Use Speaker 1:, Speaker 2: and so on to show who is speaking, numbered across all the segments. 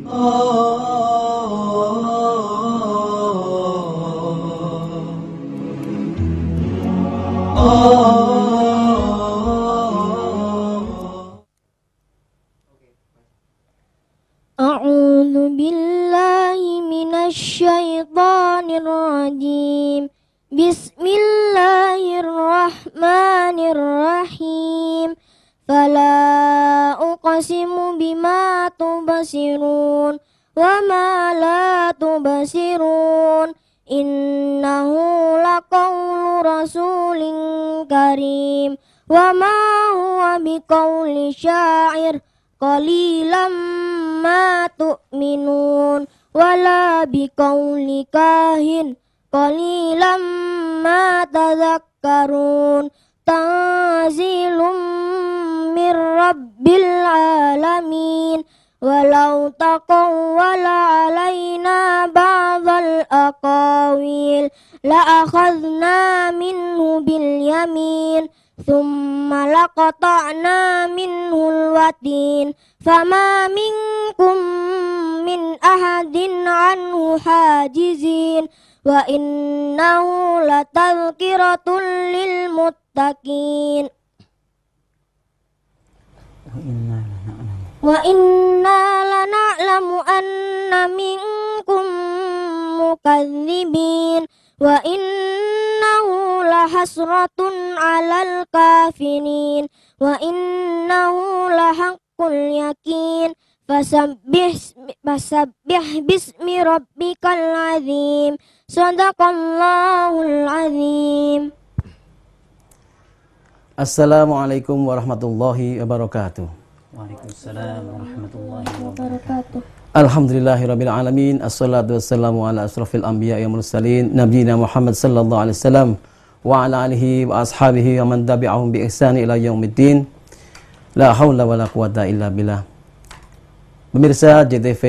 Speaker 1: A'udzu billahi minasy syaithanir rajim. Bismillahirrahmanirrahim. Fala uqsimu bima tubsirun wa ma la tubsirun. Innahu laqawlu rasulin karim wa ma huwa biqauli syair qalilan ma tu'minun wala biqauli kahin qalilan ma tadhakkarun. Tanzilum mir rabbil alamin. Walau taqawwala alaina ba'dal aqawil la akhadna minhu bil yamin thumma laqata'na minhul watin fama minkum min ahadin anhu hajizin wa innahu latadhkiratun lil muttaqin. Wa inna lana'lamu anna minkum mukadzibin wa innahu lahasratun 'alal kafirin wa innahu lahaqqul yakin. Fasabbih bismi rabbikal azim. Shadaqallahul azim.
Speaker 2: Assalamualaikum warahmatullahi wabarakatuh.
Speaker 3: Waalaikumsalam warahmatullahi wabarakatuh.
Speaker 2: Alhamdulillahirabbil alamin. Assalatu wassalamu ala asrafil anbiya'i wal mursalin nabiyina Muhammad sallallahu alaihi wasallam wa ala alihi wa ashabihi wa man tabi'ahum bi ihsani ila yaumiddin. La haula wala quwata illa billah. Pemirsa JTV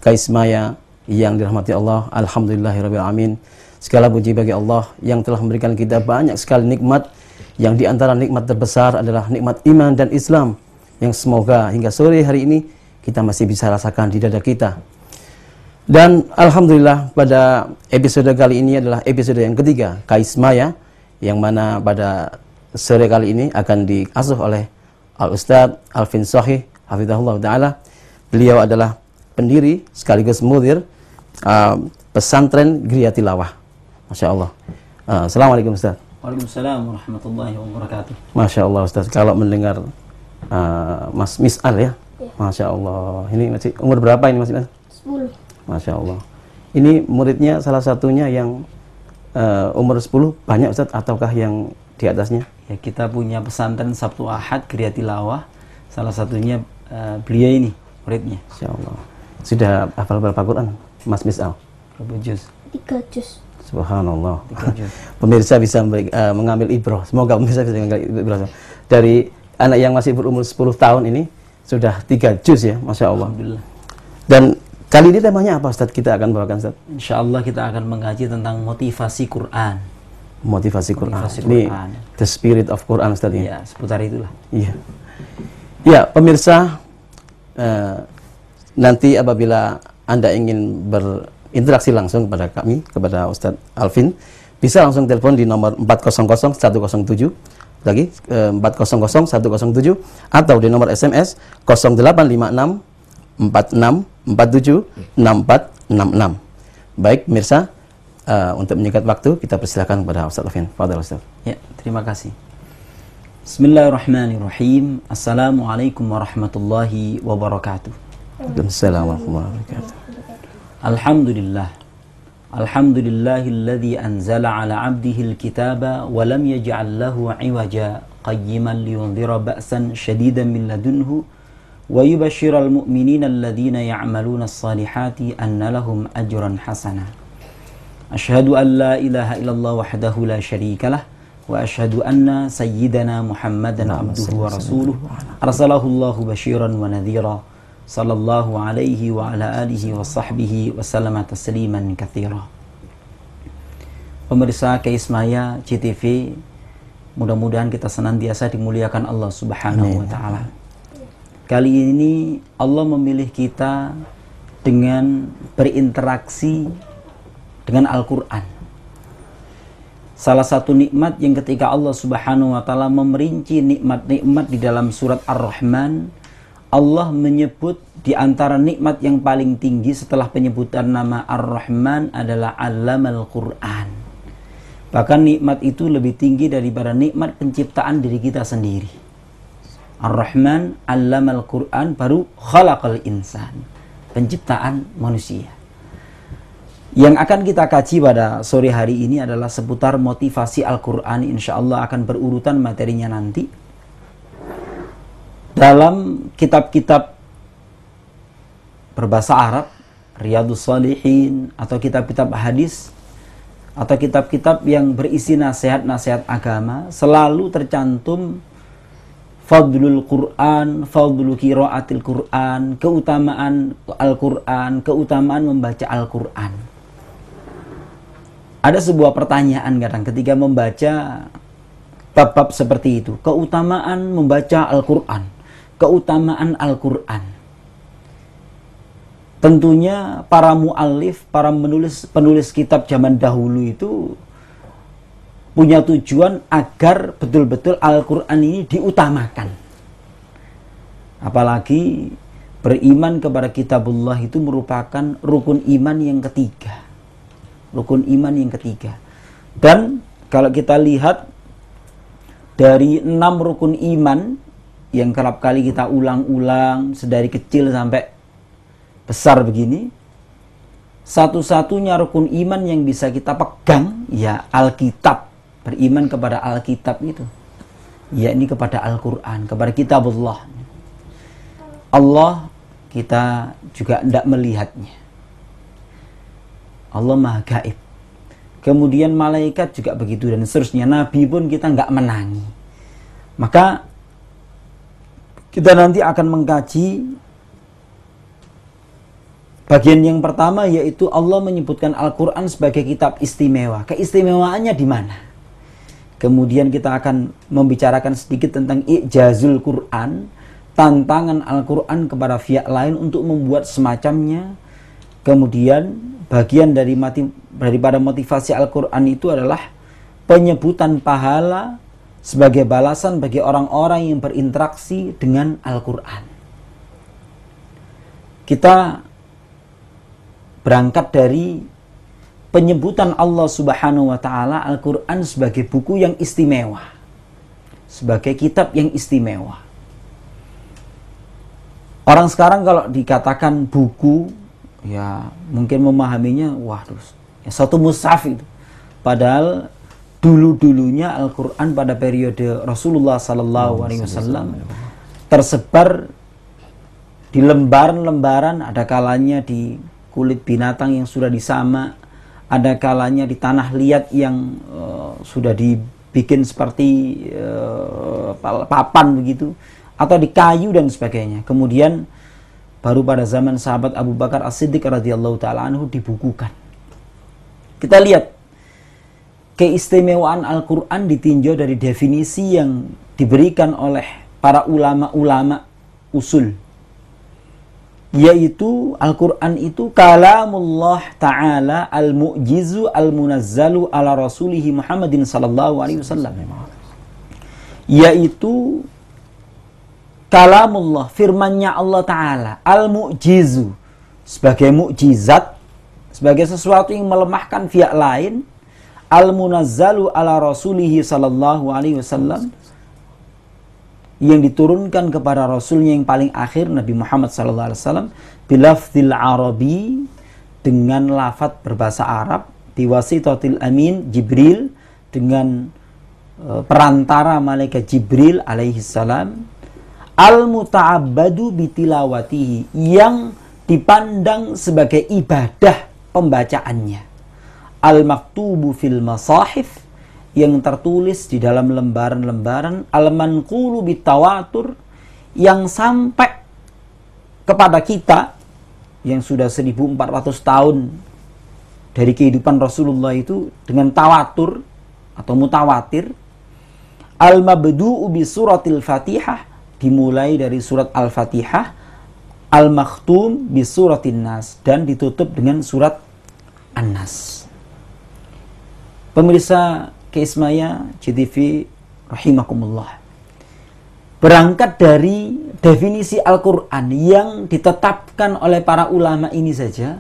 Speaker 2: Kaismaya yang dirahmati Allah, alhamdulillahirabbil alamin. Segala puji bagi Allah yang telah memberikan kita banyak sekali nikmat, yang di antara nikmat terbesar adalah nikmat iman dan Islam, yang semoga hingga sore hari ini kita masih bisa rasakan di dada kita. Dan alhamdulillah pada episode kali ini adalah episode yang ketiga Kaismaya, yang mana pada sore kali ini akan diasuh oleh Al-Ustadz Alvin Shahih hafizahullah ta'ala. Beliau adalah pendiri sekaligus mudir pesantren Gria Tilawah. Masya Allah. Assalamualaikum Ustadz.
Speaker 3: Waalaikumsalam warahmatullahi wabarakatuh.
Speaker 2: Masya Allah Ustadz, kalau mendengar Mas Mis'al ya, Masya Allah. Ini masih umur berapa ini Mas Mis'al?
Speaker 1: 10.
Speaker 2: Masya Allah. Ini muridnya salah satunya yang umur 10 banyak Ustadz, ataukah yang di atasnya?
Speaker 3: Ya, kita punya pesantren Sabtu Ahad Gria Tilawah. Salah satunya beliau ini muridnya.
Speaker 2: Masya Allah. Sudah hafal berapa Quran Mas Mis'al?
Speaker 3: Berapa juz?
Speaker 1: 3 juz.
Speaker 2: Subhanallah.
Speaker 3: 3 juz.
Speaker 2: Pemirsa bisa mengambil ibrah. Semoga pemirsa bisa mengambil ibrah. Dari anak yang masih berumur 10 tahun ini sudah 3 juz ya, Masya Allah.
Speaker 3: Alhamdulillah.
Speaker 2: Dan kali ini temanya apa Ustadz? Kita akan bawakan Ustadz.
Speaker 3: Insyaallah kita akan mengkaji tentang motivasi Quran.
Speaker 2: Motivasi Quran.
Speaker 3: Motivasi
Speaker 2: Ini
Speaker 3: Quran.
Speaker 2: the spirit of Quran Ustadz ya.
Speaker 3: Ya, seputar itulah.
Speaker 2: Iya. Ya, pemirsa, nanti apabila Anda ingin berinteraksi langsung kepada kami, kepada Ustadz Alvin, bisa langsung telepon di nomor 400 107 lagi 400 107 atau di nomor SMS 0856 46 47 6466. Baik pemirsa, untuk menyingkat waktu kita persilakan kepada Ustadz Alvin. Fadhil Ustadz.
Speaker 3: Ya, terima kasih. Bismillahirrahmanirrahim. Assalamualaikum warahmatullahi wabarakatuh.
Speaker 2: Waalaikumsalam warahmatullahi wabarakatuh.
Speaker 3: Alhamdulillah. Alhamdulillahilladzi anzala ala 'abdihil kitaba wa lam yaj'al lahu 'iwaja qayyiman liyundhira ba'san shadidan min ladunhu wa yubashshiral mu'minina alladhina ya'maluna as-salihati anna lahum ajran hasana. Asyhadu an la ilaha illallah wahdahu la syarika lah wa asyhadu anna sayyidana Muhammadan abduhu wa rasuluh arsalahu Allahu basyiran wa nadhira sallallahu alaihi wa ala alihi wa sahbihi wa sallama tasliman katsira. Pemirsa Kaismaya CTV, mudah-mudahan kita senantiasa dimuliakan Allah Subhanahu wa taala. Kali ini Allah memilih kita dengan berinteraksi dengan Al-Quran. Salah satu nikmat yang ketika Allah Subhanahu wa Ta'ala memerinci nikmat-nikmat di dalam surat Ar-Rahman, Allah menyebut di antara nikmat yang paling tinggi setelah penyebutan nama Ar-Rahman adalah Allamal Quran. Bahkan nikmat itu lebih tinggi daripada nikmat penciptaan diri kita sendiri. Ar-Rahman Allamal Quran, baru Khalaqal Insan, penciptaan manusia. Yang akan kita kaji pada sore hari ini adalah seputar motivasi Al-Quran. Insya Allah akan berurutan materinya nanti. Dalam kitab-kitab berbahasa Arab, Riyadhus Shalihin, atau kitab-kitab hadis, atau kitab-kitab yang berisi nasihat-nasihat agama, selalu tercantum fadlul Quran, fadlul qiraatil Quran, keutamaan Al-Quran, keutamaan membaca Al-Quran. Ada sebuah pertanyaan kadang ketika membaca bab-bab seperti itu, keutamaan membaca Al-Quran, keutamaan Al-Quran. Tentunya para muallif, para penulis kitab zaman dahulu itu punya tujuan agar betul-betul Al-Quran ini diutamakan. Apalagi beriman kepada kitabullah itu merupakan rukun iman yang ketiga. Rukun iman yang ketiga. Dan kalau kita lihat dari 6 rukun iman yang kerap kali kita ulang-ulang sedari kecil sampai besar begini, satu-satunya rukun iman yang bisa kita pegang ya Alkitab, beriman kepada Alkitab itu, yakni kepada Al-Quran, kepada kitabullah. Allah kita juga tidak melihatnya, Allah maha gaib. Kemudian malaikat juga begitu dan seterusnya. Nabi pun kita nggak menangi. Maka kita nanti akan mengkaji bagian yang pertama, yaitu Allah menyebutkan Al-Quran sebagai kitab istimewa. Keistimewaannya di mana? Kemudian kita akan membicarakan sedikit tentang i'jazul Quran, tantangan Al-Quran kepada pihak lain untuk membuat semacamnya. Kemudian bagian daripada motivasi Al-Quran itu adalah penyebutan pahala sebagai balasan bagi orang-orang yang berinteraksi dengan Al-Quran. Kita berangkat dari penyebutan Allah Subhanahu wa Ta'ala Al-Quran sebagai buku yang istimewa, sebagai kitab yang istimewa. Orang sekarang kalau dikatakan buku, ya mungkin memahaminya, waduh, ya, satu mushaf itu. Padahal dulu-dulunya Al-Quran pada periode Rasulullah SAW tersebar di lembaran-lembaran, ada kalanya di kulit binatang yang sudah disamak, ada kalanya di tanah liat yang sudah dibikin seperti papan begitu, atau di kayu dan sebagainya. Kemudian baru pada zaman sahabat Abu Bakar As-Siddiq radhiyallahu ta'ala anhu dibukukan. Kita lihat keistimewaan Al-Quran ditinjau dari definisi yang diberikan oleh para ulama-ulama usul, yaitu Al-Quran itu kalamullah ta'ala al-mu'jizu al-munazzalu ala rasulihi Muhammadin sallallahu alaihi wasallam, yaitu kalamullah, firmannya Allah Ta'ala, al-mu'jizu, sebagai mukjizat, sebagai sesuatu yang melemahkan pihak lain, al-munazzalu ala rasulihi sallallahu alaihi wasallam, yang diturunkan kepada Rasulnya yang paling akhir, Nabi Muhammad sallallahu alaihi wasallam, bilafzil arabi, dengan lafaz berbahasa Arab, biwasitatil amin Jibril, dengan perantara malaikat Jibril alaihi salam, al-muta'abbadu bitilawatihi, yang dipandang sebagai ibadah pembacaannya, al-maktubu fil masahif, yang tertulis di dalam lembaran-lembaran, al-manqulu bitawatur, yang sampai kepada kita yang sudah 1400 tahun dari kehidupan Rasulullah itu dengan tawatur atau mutawatir, al-mabdu'u bi suratil Fatihah, dimulai dari surat Al-Fatihah, Al-Makhtum bi suratin Nas, dan ditutup dengan surat An-Nas. Pemirsa Keismaya CTV rahimakumullah. Berangkat dari definisi Al-Quran yang ditetapkan oleh para ulama ini saja,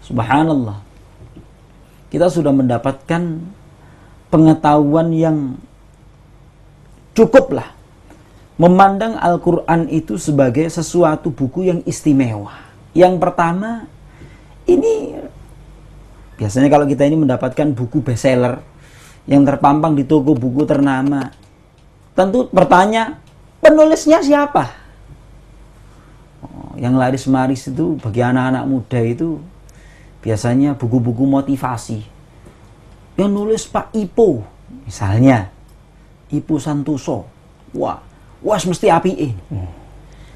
Speaker 3: subhanallah, kita sudah mendapatkan pengetahuan yang cukuplah memandang Al-Quran itu sebagai sesuatu buku yang istimewa. Yang pertama, ini biasanya kalau kita ini mendapatkan buku bestseller yang terpampang di toko buku ternama, tentu bertanya, penulisnya siapa? Yang laris-maris itu bagi anak-anak muda itu biasanya buku-buku motivasi. Yang nulis Pak Ipo, misalnya Ipo Santoso. Wah, mesti api.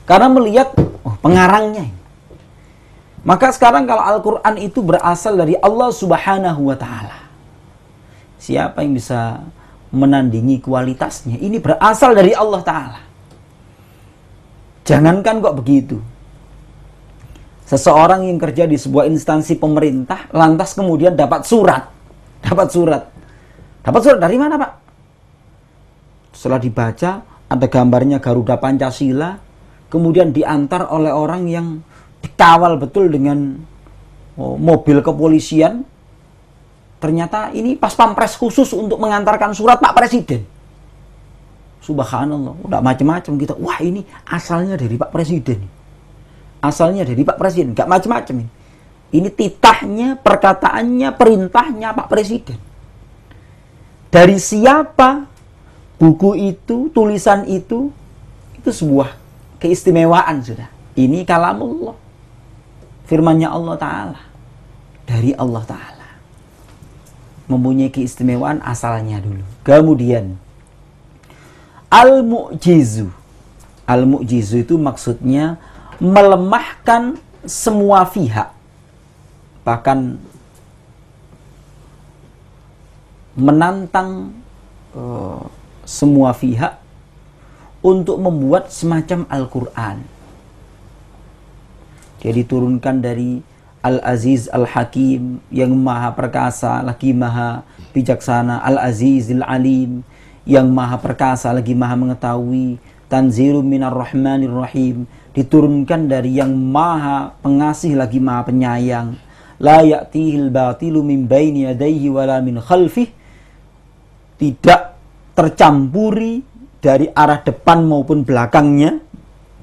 Speaker 3: Karena melihat pengarangnya. Maka sekarang kalau Al-Quran itu berasal dari Allah Subhanahu wa Ta'ala, siapa yang bisa menandingi kualitasnya? Ini berasal dari Allah Ta'ala. Jangankan kok begitu, seseorang yang kerja di sebuah instansi pemerintah lantas kemudian dapat surat dari mana, Pak? Setelah dibaca, ada gambarnya Garuda Pancasila, kemudian diantar oleh orang yang dikawal betul dengan mobil kepolisian. Ternyata ini pas pampres khusus untuk mengantarkan surat Pak Presiden. Subhanallah, udah macam-macam kita. Wah, ini asalnya dari Pak Presiden. Asalnya dari Pak Presiden, gak macam-macam ini. Ini titahnya, perkataannya, perintahnya Pak Presiden. Dari siapa buku itu, tulisan itu sebuah keistimewaan sudah. Ini kalamullah, firmannya Allah Ta'ala, dari Allah Ta'ala, mempunyai keistimewaan asalnya dulu. Kemudian Al-Mu'jizu. Al-Mu'jizu itu maksudnya melemahkan semua pihak, bahkan menantang semua pihak untuk membuat semacam Al-Quran. Dia diturunkan dari Al-Aziz Al-Hakim, yang maha perkasa lagi maha bijaksana, Al-Azizil Alim, yang maha perkasa lagi maha mengetahui, Tanzilum minar rahmanir rahim, diturunkan dari yang maha pengasih lagi maha penyayang, La ya'tihil batilu min baini yadayhi wala min khalfih, tidak tercampuri dari arah depan maupun belakangnya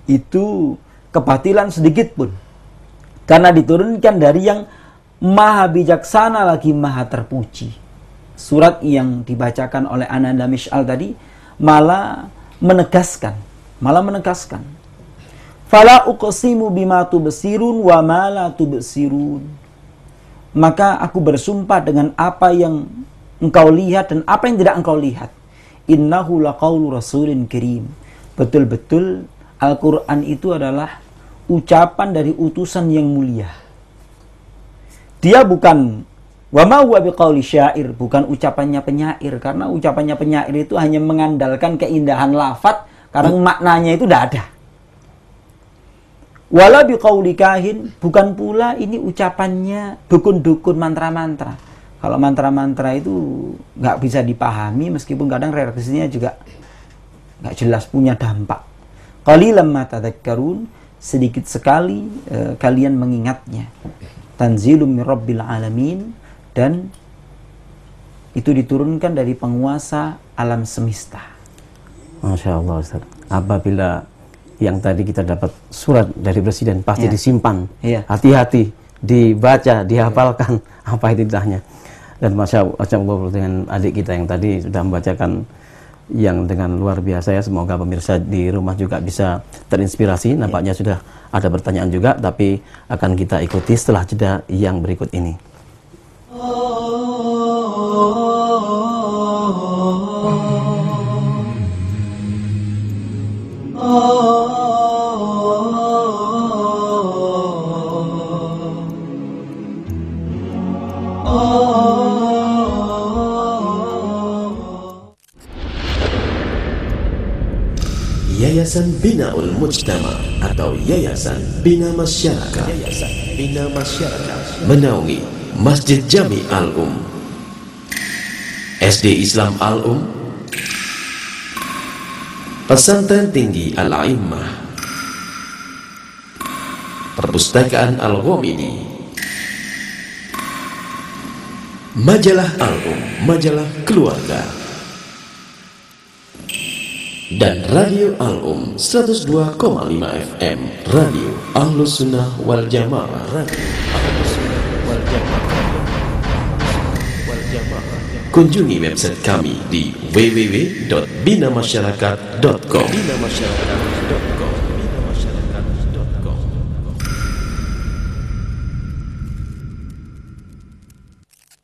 Speaker 3: itu kebatilan sedikit pun, karena diturunkan dari yang maha bijaksana lagi maha terpuji. Surat yang dibacakan oleh Ananda Mish'al tadi malah menegaskan. Fala uqsimu bima tubsirun wa ma la tubsirun. Maka aku bersumpah dengan apa yang engkau lihat dan apa yang tidak engkau lihat. Innahu laqaulu rasulin karim. Betul-betul Al-Quran itu adalah ucapan dari utusan yang mulia. Dia bukan wa ma huwa biqauli syair, bukan ucapannya penyair, karena ucapannya penyair itu hanya mengandalkan keindahan lafaz, karena maknanya itu tidak ada. Wala biqauli kahin, bukan pula ini ucapannya dukun-dukun mantra-mantra. Kalau mantra-mantra itu nggak bisa dipahami, meskipun kadang reaksinya juga nggak jelas, punya dampak. Qalilan ma tadhakkarun, sedikit sekali kalian mengingatnya. Tanzilum min rabbil alamin, dan itu diturunkan dari penguasa alam semesta.
Speaker 2: Masya Allah, Ustaz. Apabila yang tadi kita dapat surat dari Presiden, pasti disimpan. Hati-hati, dibaca, dihafalkan apa itu titahnya. Dan Masya Allah, dengan adik kita yang tadi sudah membacakan yang dengan luar biasa ya. Semoga pemirsa di rumah juga bisa terinspirasi. Nampaknya sudah ada pertanyaan juga, tapi akan kita ikuti setelah jeda yang berikut ini.
Speaker 4: Yayasan Binaul Mujtama atau Yayasan Bina Masyarakat menaungi Masjid Jami Al-Um, SD Islam Al-Um, Pesantren Tinggi Al-A'immah, Perpustakaan Al-Ghamidi, Majalah Al-Um, majalah keluarga, dan Radio Al-Um 102,5 FM, Radio Ahlus Sunnah wal Jamaah. Kunjungi website kami di www.binamasyarakat.com.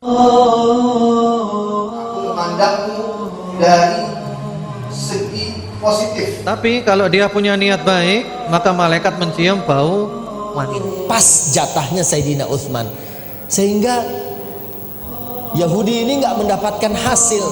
Speaker 5: Aku memandangmu dari segi positif.
Speaker 6: Tapi kalau dia punya niat baik, maka malaikat mencium bau wangi.
Speaker 7: Pas jatahnya Sayyidina Utsman, sehingga Yahudi ini nggak mendapatkan hasil.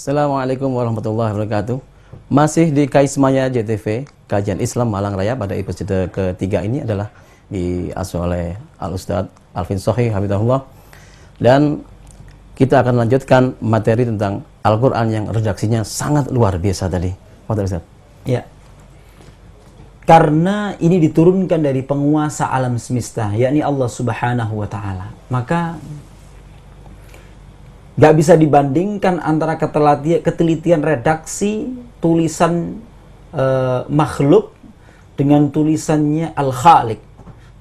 Speaker 2: Assalamualaikum warahmatullahi wabarakatuh. Masih di Kaismaya JTV, Kajian Islam Malang Raya pada episode ketiga ini adalah diasuh oleh Al-Ustadz Alvin Sohi Hafizahullah. Dan kita akan lanjutkan materi tentang Al-Quran yang redaksinya sangat luar biasa tadi. Ustadz.
Speaker 3: Ya. Karena ini diturunkan dari penguasa alam semesta, yakni Allah Subhanahu wa Ta'ala, maka gak bisa dibandingkan antara ketelitian redaksi tulisan makhluk dengan tulisannya Al-Khaliq,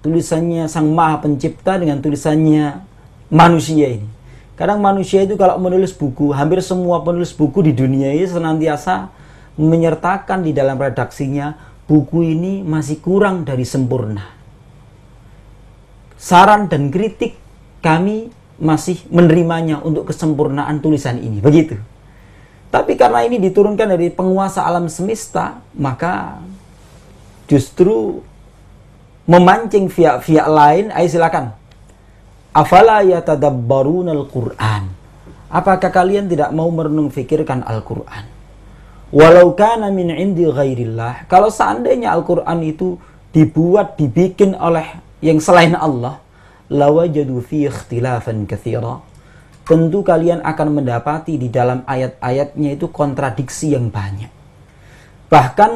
Speaker 3: tulisannya Sang Maha Pencipta dengan tulisannya manusia ini. Kadang manusia itu kalau menulis buku, hampir semua penulis buku di dunia ini senantiasa menyertakan di dalam redaksinya, buku ini masih kurang dari sempurna. Saran dan kritik kami masih menerimanya untuk kesempurnaan tulisan ini, begitu. Tapi karena ini diturunkan dari penguasa alam semesta, maka justru memancing pihak-pihak lain. Ayo silakan. Afala yatadabbarunal Qur'an. Apakah kalian tidak mau merenung fikirkan Al-Qur'an? Walau kana min indi ghairillah. Kalau seandainya Al-Qur'an itu dibikin oleh yang selain Allah, lawajadu fi ikhtilafan katsira. Tentu kalian akan mendapati di dalam ayat-ayatnya itu kontradiksi yang banyak. Bahkan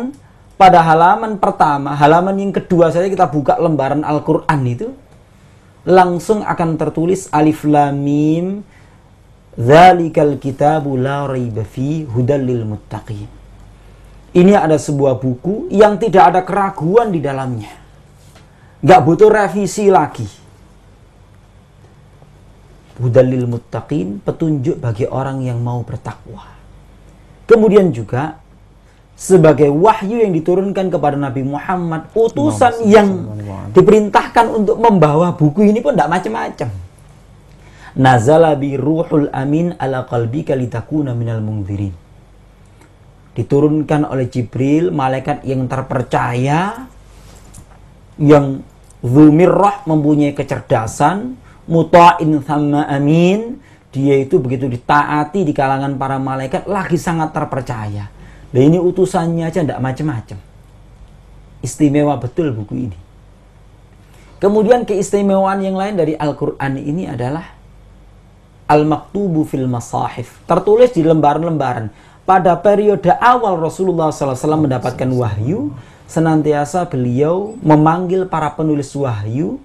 Speaker 3: pada halaman pertama, halaman yang kedua saja kita buka lembaran Al-Qur'an itu, langsung akan tertulis alif lam mim, dzalikal kitabu la raiba fi hudal lil muttaqin. Ini ada sebuah buku yang tidak ada keraguan di dalamnya. Nggak butuh revisi lagi. Hudal lil muttaqin, petunjuk bagi orang yang mau bertakwa. Kemudian juga sebagai wahyu yang diturunkan kepada Nabi Muhammad, utusan yang diperintahkan untuk membawa buku ini pun tidak macam-macam. Nazala bi ruhul amin ala qalbika litakuna minal mundzirin. Diturunkan oleh Jibril, malaikat yang terpercaya, yang dzumirrah, mempunyai kecerdasan, muta'in thamma amin, dia itu begitu ditaati di kalangan para malaikat, lagi sangat terpercaya. Nah, ini utusannya aja tidak macam-macam. Istimewa betul buku ini. Kemudian keistimewaan yang lain dari Al-Quran ini adalah Al-Maktubu fil Masahif, tertulis di lembaran-lembaran. Pada periode awal Rasulullah SAW mendapatkan wahyu, senantiasa beliau memanggil para penulis wahyu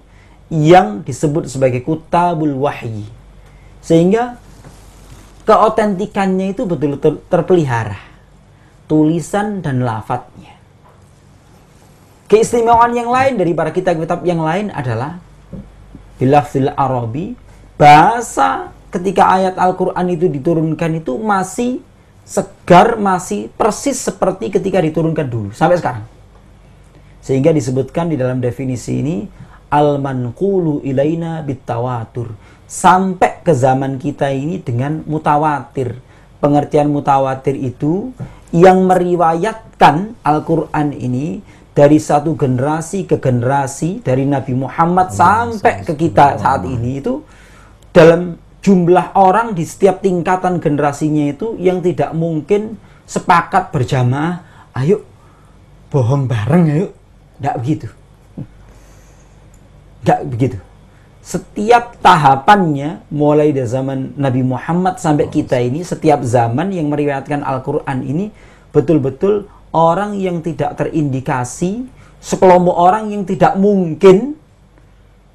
Speaker 3: yang disebut sebagai kutabul wahyi, sehingga keotentikannya itu betul-betul terpelihara, tulisan dan lafadznya. Keistimewaan yang lain dari para kitab-kitab yang lain adalah bilafzil Arabi, bahasa ketika ayat Al-Quran itu diturunkan itu masih segar, masih persis seperti ketika diturunkan dulu sampai sekarang. Sehingga disebutkan di dalam definisi ini al-manqulu ilaina bitawatur, sampai ke zaman kita ini dengan mutawatir. Pengertian mutawatir itu yang meriwayatkan Al-Quran ini dari satu generasi ke generasi, dari Nabi Muhammad sampai ke kita saat ini, itu dalam jumlah orang di setiap tingkatan generasinya itu yang tidak mungkin sepakat berjamaah, ayo bohong bareng, ayo. Tidak begitu. Tidak begitu. Setiap tahapannya, mulai dari zaman Nabi Muhammad sampai kita ini, setiap zaman yang meriwayatkan Al-Quran ini betul-betul orang yang tidak terindikasi, sekelompok orang yang tidak mungkin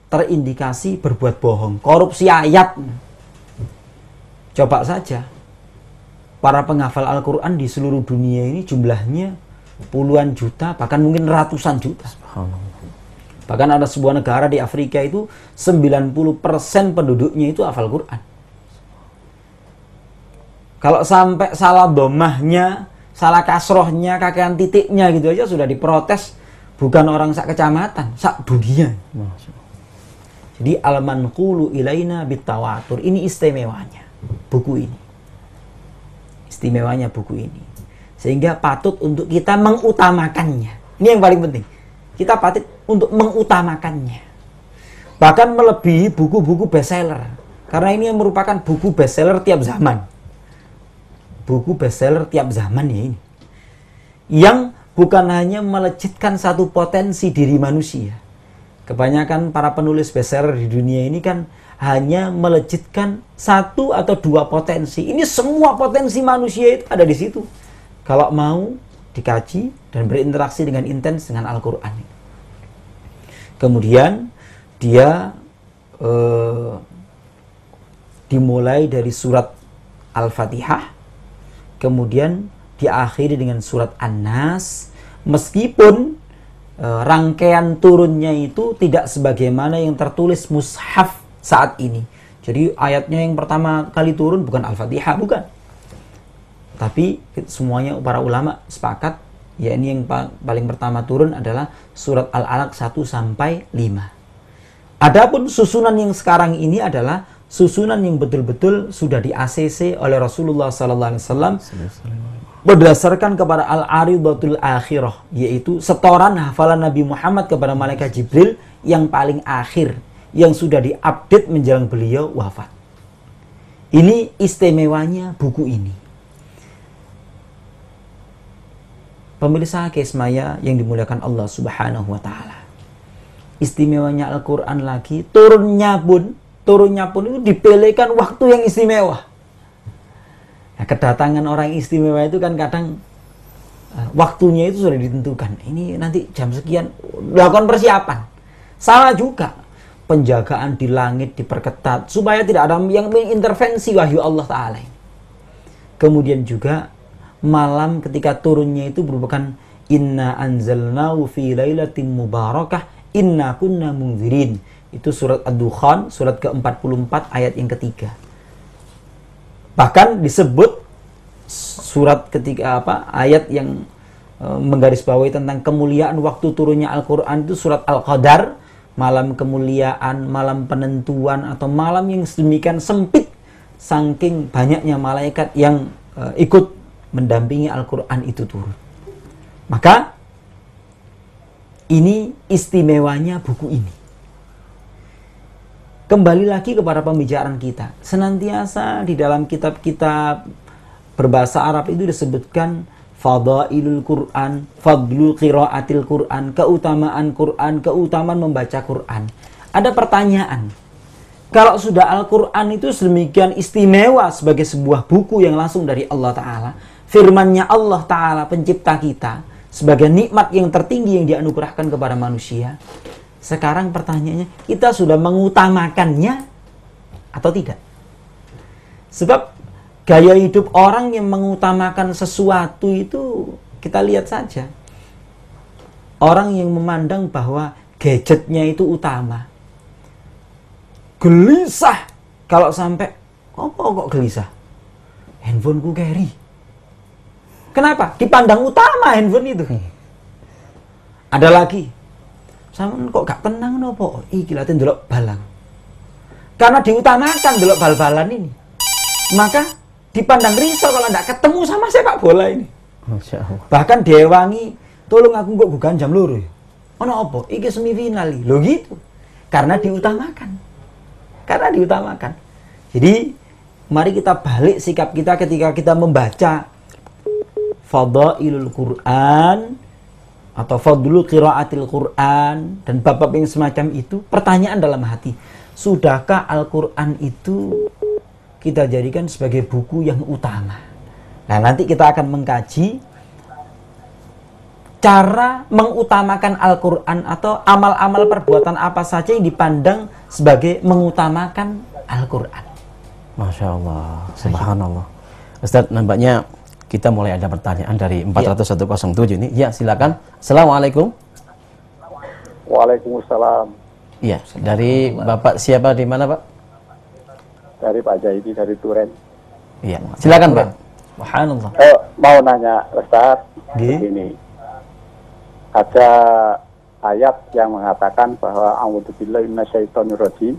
Speaker 3: terindikasi berbuat bohong, korupsi ayat. Coba saja, para penghafal Al-Quran di seluruh dunia ini jumlahnya puluhan juta, bahkan mungkin ratusan juta. Bahkan ada sebuah negara di Afrika itu 90% penduduknya itu hafal Quran. Kalau sampai salah domahnya, salah kasrohnya, kakean titiknya gitu aja sudah diprotes, bukan orang sak kecamatan, sak dunia. Jadi al-manqulu ilaina bitawatur, ini istimewanya buku ini. Istimewanya buku ini. Sehingga patut untuk kita mengutamakannya. Ini yang paling penting. Kita patut untuk mengutamakannya. Bahkan melebihi buku-buku bestseller. Karena ini merupakan buku bestseller tiap zaman. Buku bestseller tiap zaman ya ini, yang bukan hanya melejitkan satu potensi diri manusia. Kebanyakan para penulis bestseller di dunia ini kan hanya melejitkan satu atau dua potensi. Ini semua potensi manusia itu ada di situ, kalau mau dikaji dan berinteraksi dengan intens dengan Al-Quran. Kemudian dia dimulai dari surat Al-Fatihah, kemudian diakhiri dengan surat An-Nas, meskipun rangkaian turunnya itu tidak sebagaimana yang tertulis mushaf saat ini. Jadi ayatnya yang pertama kali turun bukan Al-Fatihah, bukan. Tapi semuanya para ulama sepakat, ya ini yang paling pertama turun adalah surat Al-Alaq 1 sampai 5. Adapun susunan yang sekarang ini adalah susunan yang betul-betul sudah di-ACC oleh Rasulullah SAW berdasarkan kepada Al-Aridatul Akhirah, yaitu setoran hafalan Nabi Muhammad kepada malaikat Jibril yang paling akhir, yang sudah diupdate menjelang beliau wafat. Ini istimewanya buku ini. Pemirsa Kesmaya yang dimuliakan Allah Subhanahu wa Ta'ala, istimewanya Al-Quran lagi, turunnya pun itu dipilihkan waktu yang istimewa. Nah, kedatangan orang istimewa itu kan kadang waktunya itu sudah ditentukan. Ini nanti jam sekian lakukan persiapan. Sama juga penjagaan di langit diperketat supaya tidak ada yang mengintervensi wahyu Allah Ta'ala. Kemudian juga malam ketika turunnya itu merupakan inna anzalnahu fi lailatin mubarakah inna kunna munzirin. Itu surat Ad-Dukhan, surat ke-44 ayat yang ketiga. Bahkan disebut surat ketika ayat yang menggarisbawahi tentang kemuliaan waktu turunnya Al-Quran itu surat Al-Qadar, malam kemuliaan, malam penentuan, atau malam yang sedemikian sempit saking banyaknya malaikat yang ikut mendampingi Al-Quran itu turun. Maka ini istimewanya buku ini. Kembali lagi kepada pembicaraan kita. Senantiasa di dalam kitab-kitab berbahasa Arab itu disebutkan fadailul Quran, fadlu qiraatil Quran, keutamaan Quran, keutamaan membaca Quran. Ada pertanyaan. Kalau sudah Al-Quran itu sedemikian istimewa sebagai sebuah buku yang langsung dari Allah Ta'ala, firman-Nya Allah Ta'ala pencipta kita, sebagai nikmat yang tertinggi yang dianugerahkan kepada manusia. Sekarang pertanyaannya, kita sudah mengutamakannya atau tidak? Sebab gaya hidup orang yang mengutamakan sesuatu itu, kita lihat saja. Orang yang memandang bahwa gadgetnya itu utama. Gelisah kalau sampai, kok gelisah? Handphoneku carry. Kenapa? Dipandang utama handphone itu. Ada lagi. Sama kok gak tenang nopo? Iki latihan delok balang. Karena diutamakan delok bal-balan ini. Maka dipandang risau kalau tidak ketemu sama sepak bola ini.
Speaker 2: Masya Allah.
Speaker 3: Bahkan diwangi, tolong aku kok bukan jam loro. Ono apa? Iki semifinal. Lo gitu. Karena diutamakan. Jadi, mari kita balik sikap kita ketika kita membaca fadailul Quran atau fadlu qiraatil Quran dan bab-bab yang semacam itu. Pertanyaan dalam hati, sudahkah Al-Quran itu kita jadikan sebagai buku yang utama? Nah, nanti kita akan mengkaji cara mengutamakan Al-Quran atau amal-amal perbuatan apa saja yang dipandang sebagai mengutamakan Al-Quran.
Speaker 2: Masya Allah, subhanallah. Ustaz, nampaknya kita mulai ada pertanyaan dari 40107 ini. Ya, silakan. Assalamualaikum.
Speaker 8: Waalaikumsalam.
Speaker 2: Iya, dari Bapak siapa, di mana Pak?
Speaker 8: Dari Pak Jaidi, dari Turen.
Speaker 2: Iya, silakan Pak. Subhanallah.
Speaker 8: Mau nanya Ustaz, begini. Ada ayat yang mengatakan bahwa a'udzubillahi minasyaitonirrajim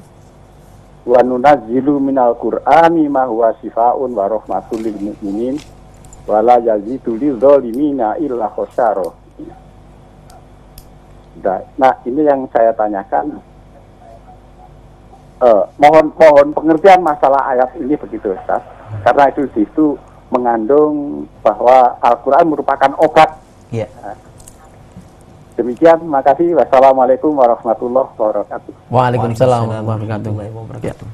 Speaker 8: wa nunazzilu minal qur'ani ma huwa syifaa'un wa rahmatul lil mu'minin wa la yazidu lidzalimina illa khasara. Nah, ini yang saya tanyakan. Mohon pengertian masalah ayat ini begitu Ustaz. Karena itu mengandung bahwa Al-Quran merupakan obat.
Speaker 3: Ya.
Speaker 8: Demikian, makasih. Wassalamualaikum warahmatullahi wabarakatuh.
Speaker 2: Waalaikumsalam warahmatullahi wabarakatuh.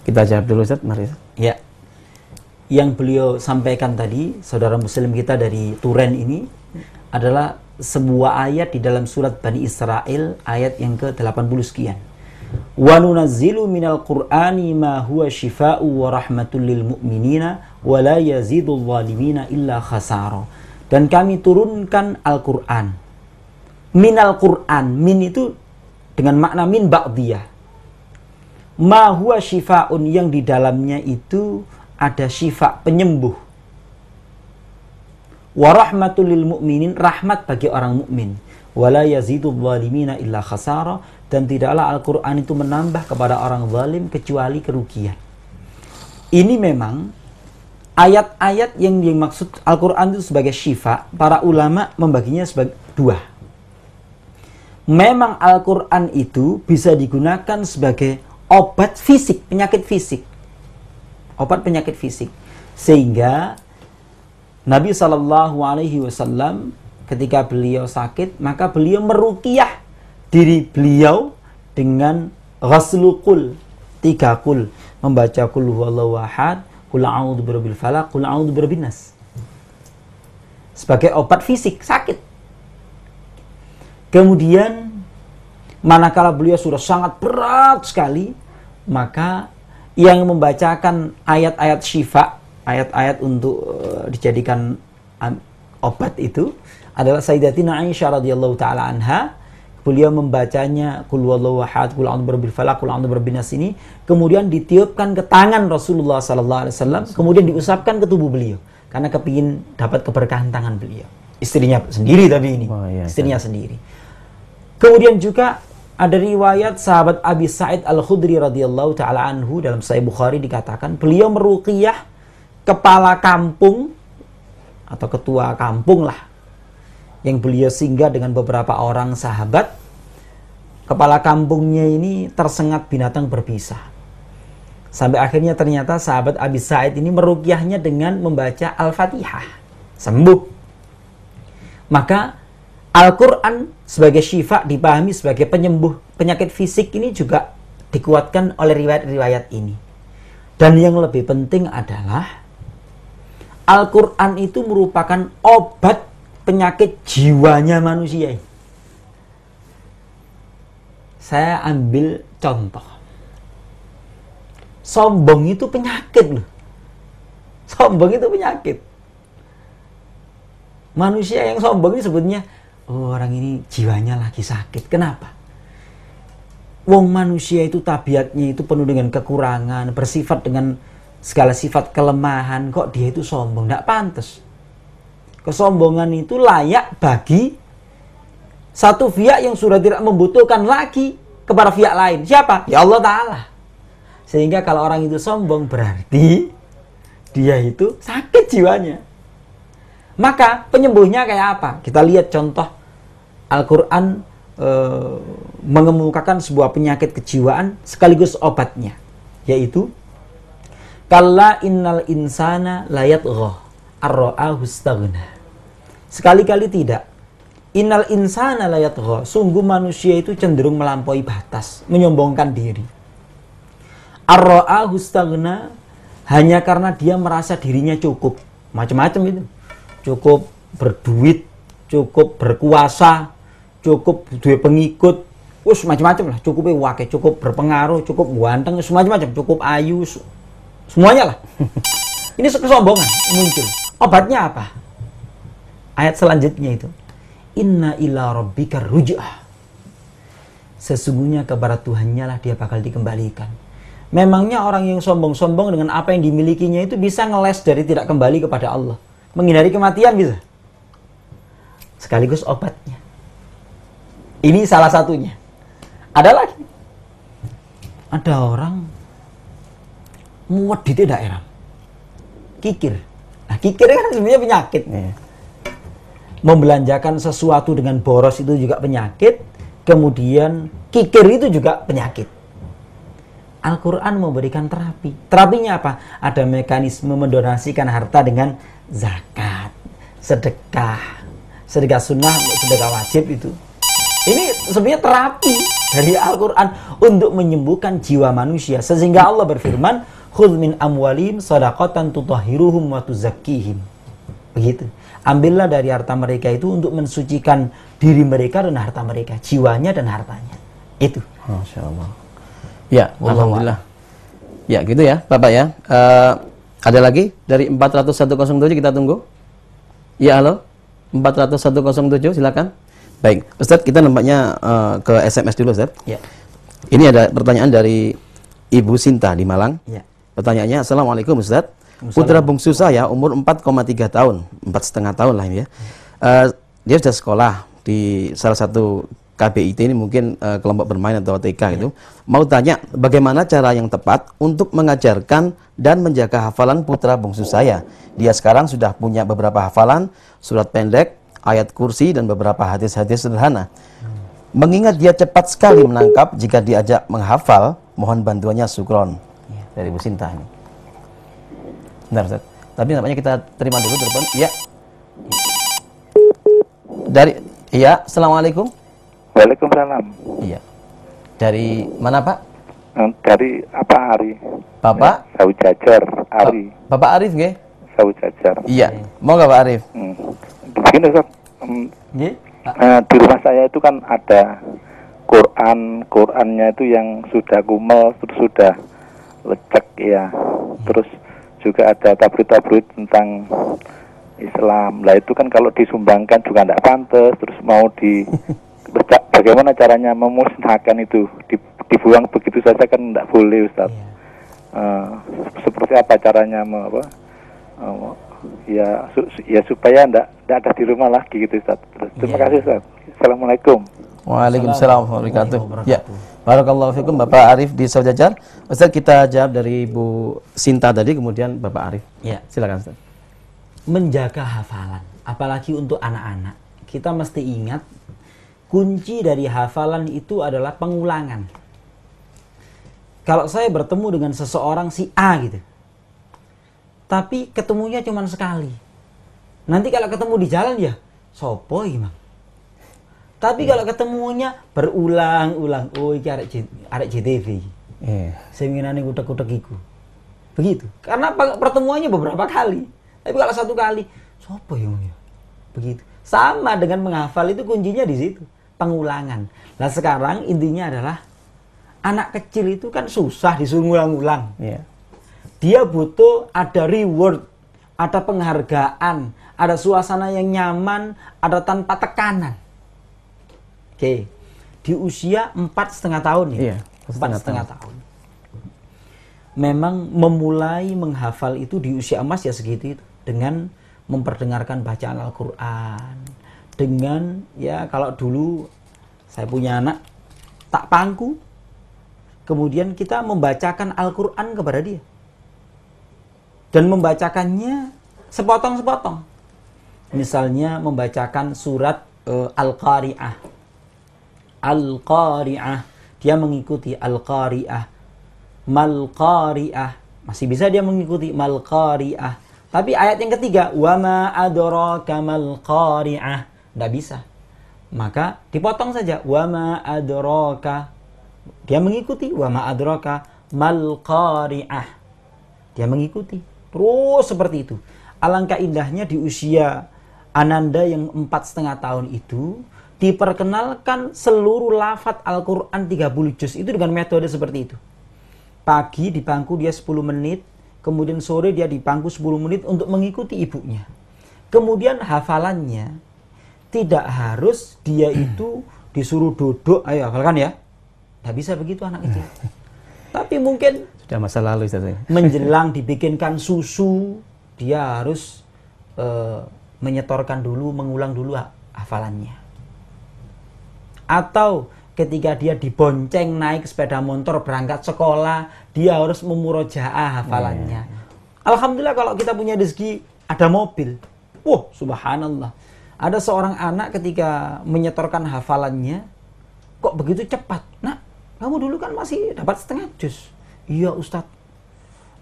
Speaker 2: Kita jawab dulu Ustaz, mari.
Speaker 3: Ya. Yang beliau sampaikan tadi, saudara muslim kita dari Turen ini adalah sebuah ayat di dalam surat Bani Israel, ayat yang ke-80 sekian. Wa nunazzilu minal qur'ani ma huwa syifaa'u wa rahmatul lil mu'minina wa la yazidul zalimina illa khasara. Dan kami turunkan Al-Qur'an. Minal Qur'an, min itu dengan makna min ba'diyah. Ma huwa syifaa'un, yang di dalamnya itu ada syifa, penyembuh. Wa rahmatul lil mu'minin, rahmat bagi orang mukmin. Wa la yazidul zalimina illa khasara, dan tidaklah Al-Quran itu menambah kepada orang zalim kecuali kerugian. Ini memang ayat-ayat yang dimaksud Al-Quran itu sebagai syifa, para ulama membaginya sebagai dua. Memang Al-Quran itu bisa digunakan sebagai obat fisik, penyakit fisik. Obat penyakit fisik. Sehingga Nabi SAW ketika beliau sakit, maka beliau meruqyah diri beliau dengan ghaslu qul, 3 qul, membaca qul huwallahu ahad, qul a'udzu birabbil falaq, qul a'udzu birabbin nas, sebagai obat fisik sakit. Kemudian manakala beliau sudah sangat berat sekali, maka yang membacakan ayat-ayat syifa, ayat-ayat untuk dijadikan obat itu adalah Sayyidatina Aisyah radhiyallahu taala anha. Beliau membacanya qul huwallahu ahad, qul a'udzu birabbil falaq, qul a'udzu birabbin nas ini, kemudian ditiupkan ke tangan Rasulullah sallallahu alaihi wasallam, kemudian diusapkan ke tubuh beliau karena kepingin dapat keberkahan tangan beliau. Istrinya sendiri tapi ini. Istrinya sendiri. Kemudian juga ada riwayat sahabat Abi Sa'id Al-Khudri radhiyallahu taala anhu, dalam Sahih Bukhari dikatakan beliau meruqyah kepala kampung atau ketua kampung lah, yang beliau singgah dengan beberapa orang sahabat. Kepala kampungnya ini tersengat binatang berbisa. Sampai akhirnya ternyata sahabat Abi Sa'id ini meruqyahnya dengan membaca Al-Fatihah. sembuh. Maka Al-Quran sebagai syifa dipahami sebagai penyembuh penyakit fisik ini juga dikuatkan oleh riwayat-riwayat ini. Dan yang lebih penting adalah Al-Quran itu merupakan obat penyakit jiwanya manusia. Saya ambil contoh. Sombong itu penyakit loh. Sombong itu penyakit. Manusia yang sombong ini sebutnya, oh, orang ini jiwanya lagi sakit. Kenapa? Wong manusia itu tabiatnya itu penuh dengan kekurangan, bersifat dengan segala sifat kelemahan. Kok dia itu sombong? Tidak pantas. Kesombongan itu layak bagi satu pihak yang sudah tidak membutuhkan lagi kepada pihak lain. Siapa? Ya Allah Ta'ala. Sehingga kalau orang itu sombong berarti dia itu sakit jiwanya. Maka penyembuhnya kayak apa? Kita lihat contoh Al-Quran mengemukakan sebuah penyakit kejiwaan sekaligus obatnya, yaitu kalla innal insana layatgha ar-ra'ahu istaghna. Sekali-kali tidak. Innal insana layatgha, sungguh manusia itu cenderung melampaui batas, menyombongkan diri. Ar-ra'ahu istaghna, hanya karena dia merasa dirinya cukup. Macam-macam itu. Cukup berduit, cukup berkuasa, cukup duit pengikut, macam-macam lah. Cukupnya wakil, cukup berpengaruh, cukup ganteng, macam-macam, cukup ayu, semuanya lah. Ini kesombongan muncul. Obatnya apa? Ayat selanjutnya itu, inna ila rabbika ruj'ah. Sesungguhnya kepada Tuhannya lah dia bakal dikembalikan. Memangnya orang yang sombong-sombong dengan apa yang dimilikinya itu bisa ngeles dari tidak kembali kepada Allah, menghindari kematian bisa? Sekaligus obatnya. Ini salah satunya. Ada lagi. Ada orang muat di daerah. Kikir. Nah, kikir kan sebenarnya penyakit. Membelanjakan sesuatu dengan boros itu juga penyakit. Kemudian kikir itu juga penyakit. Al-Quran memberikan terapi. Terapinya apa? Ada mekanisme mendonasikan harta dengan zakat, sedekah sunnah, sedekah wajib itu. Ini sebenarnya terapi dari Al-Quran untuk menyembuhkan jiwa manusia. Sehingga Allah berfirman, khudz min amwalihim shadaqatan tutahhiruhum wa tuzakkihim. Begitu. Ambillah dari harta mereka itu untuk mensucikan diri mereka dan harta mereka, jiwanya dan hartanya. Itu.
Speaker 2: Masya Allah. Ya, alhamdulillah. Ya, gitu ya, Bapak ya. Ada lagi dari 40107 kita tunggu. Ya, halo. 40107 silakan. Baik, Ustadz, kita nampaknya ke SMS dulu, Ustadz.
Speaker 3: Ya.
Speaker 2: Ini ada pertanyaan dari Ibu Sinta di Malang.
Speaker 3: Ya.
Speaker 2: Pertanyaannya, Assalamualaikum Ustadz. Putra bungsu saya umur 4,3 tahun, 4,5 tahun lah ini ya. Dia sudah sekolah di salah satu KBIT ini, mungkin kelompok bermain atau TK gitu. Mau tanya, bagaimana cara yang tepat untuk mengajarkan dan menjaga hafalan putra bungsu saya? Dia sekarang sudah punya beberapa hafalan, surat pendek, ayat kursi, dan beberapa hadis-hadis sederhana. Mengingat dia cepat sekali menangkap jika diajak menghafal, mohon bantuannya, syukron. Dari Bu Sinta ini. Benar, Ustaz. Tapi nampaknya kita terima dulu telepon. Iya. Iya, Assalamualaikum.
Speaker 8: Waalaikumsalam.
Speaker 2: Iya. Dari mana, Pak?
Speaker 8: Dari apa, Ari?
Speaker 2: Bapak?
Speaker 8: Sawi Jajar, Ari.
Speaker 2: Bapak Arif nggih?
Speaker 8: Sawi Jajar.
Speaker 2: Iya. Mau nggak Pak Arif?
Speaker 8: Begini, Ustaz. Di rumah saya itu kan ada Qurannya itu yang sudah kumel, terus sudah lecek ya. Terus juga ada tabloid-tabloid tentang Islam. Lah itu kan kalau disumbangkan juga tidak pantas. Terus mau bagaimana caranya memusnahkan itu? Dibuang begitu saja kan tidak boleh, Ustaz. Seperti apa caranya ya supaya tidak ada di rumah lagi gitu, Ustaz. Terima kasih, Ustaz. Assalamualaikum.
Speaker 2: Waalaikumsalam warahmatullahi wabarakatuh. Ya, barakallahu fikum Bapak Arif di Saujajar. Ustaz, kita jawab dari Bu Sinta tadi, kemudian Bapak Arif.
Speaker 3: Ya,
Speaker 2: silakan Ustaz.
Speaker 3: Menjaga hafalan, apalagi untuk anak-anak, kita mesti ingat kunci dari hafalan itu adalah pengulangan. Kalau saya bertemu dengan seseorang si A gitu, tapi ketemunya cuma sekali, Nanti kalau ketemu di jalan ya, sopo iki, Mang. Tapi kalau ketemunya berulang-ulang, oh iki arek JTV. Sing ngenane kutek-kutek iku. Begitu. Karena pertemuannya beberapa kali. Tapi kalau satu kali, sopo ya? Begitu. Sama dengan menghafal itu kuncinya di situ, pengulangan. Nah sekarang intinya adalah anak kecil itu kan susah disuruh ngulang-ulang. Dia butuh ada reward, ada penghargaan, ada suasana yang nyaman, ada tanpa tekanan. Oke, di usia 4,5 tahun ya, 4,5 tahun. Memang memulai menghafal itu di usia emas ya segitu itu, dengan memperdengarkan bacaan Al-Quran, dengan ya kalau dulu saya punya anak tak pangku, kemudian kita membacakan Al-Quran kepada dia. Dan membacakannya sepotong-sepotong. Misalnya membacakan surat Al-Qari'ah. Al-Qari'ah. Dia mengikuti Al-Qari'ah. Mal-Qari'ah. Masih bisa dia mengikuti Mal-Qari'ah. Tapi ayat yang ketiga, wa ma adraka mal-Qari'ah. Tidak bisa. Maka dipotong saja. Wa ma adraka. Dia mengikuti wa ma adraka mal-Qari'ah. Dia mengikuti. Terus seperti itu. Alangkah indahnya di usia Ananda yang 4,5 tahun itu diperkenalkan seluruh lafaz Al-Quran 30 juz itu dengan metode seperti itu. Pagi di bangku dia 10 menit, kemudian sore dia di bangku 10 menit untuk mengikuti ibunya. Kemudian hafalannya tidak harus dia itu disuruh duduk, ayo hafalkan ya. Tidak bisa begitu anak kecil. Tapi mungkin
Speaker 2: sudah masa lalu Ustaz.
Speaker 3: Menjelang dibikinkan susu, dia harus menyetorkan dulu, mengulang dulu hafalannya. Atau ketika dia dibonceng naik sepeda motor berangkat sekolah, dia harus memurojaah hafalannya. Alhamdulillah kalau kita punya rezeki ada mobil. Wah, subhanallah. Ada seorang anak ketika menyetorkan hafalannya, kok begitu cepat? Nah, kamu dulu kan masih dapat setengah juz. Iya Ustadz.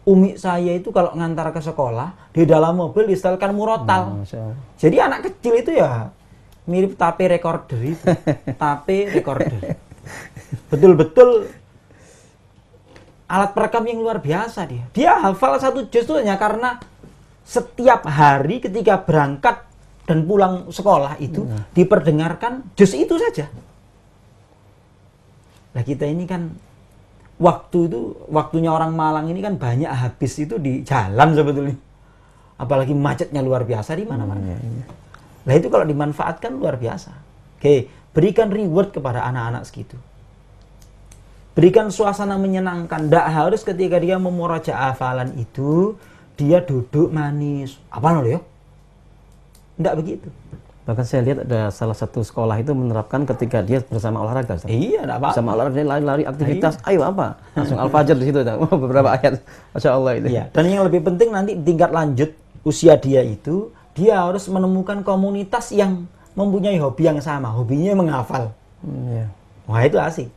Speaker 3: Umi saya itu kalau ngantar ke sekolah, di dalam mobil disetelkan murotal. Jadi anak kecil itu ya mirip tape recorder itu. Tape recorder. Betul-betul alat perekam yang luar biasa dia. Dia hafal 1 juz itu hanya karena setiap hari ketika berangkat dan pulang sekolah itu diperdengarkan juz itu saja. Nah kita ini kan waktunya orang Malang ini kan banyak habis itu di jalan sebetulnya. Apalagi macetnya luar biasa di mana-mana. Nah itu kalau dimanfaatkan luar biasa. Oke, berikan reward kepada anak-anak segitu. Berikan suasana menyenangkan. Tidak harus ketika dia memurojaah hafalan itu dia duduk manis. Apa loh ya? Tidak begitu.
Speaker 2: Bahkan saya lihat ada salah satu sekolah itu menerapkan ketika dia bersama olahraga.
Speaker 3: Iya, enggak apa-apa.
Speaker 2: Bersama olahraga lari-lari aktivitas. Ayo apa? Langsung Al-Fajr di situ. Beberapa ayat. Masya Allah itu.
Speaker 3: Iya. Dan yang lebih penting nanti tingkat lanjut usia dia itu, dia harus menemukan komunitas yang mempunyai hobi yang sama. Hobinya menghafal. Wah itu asik.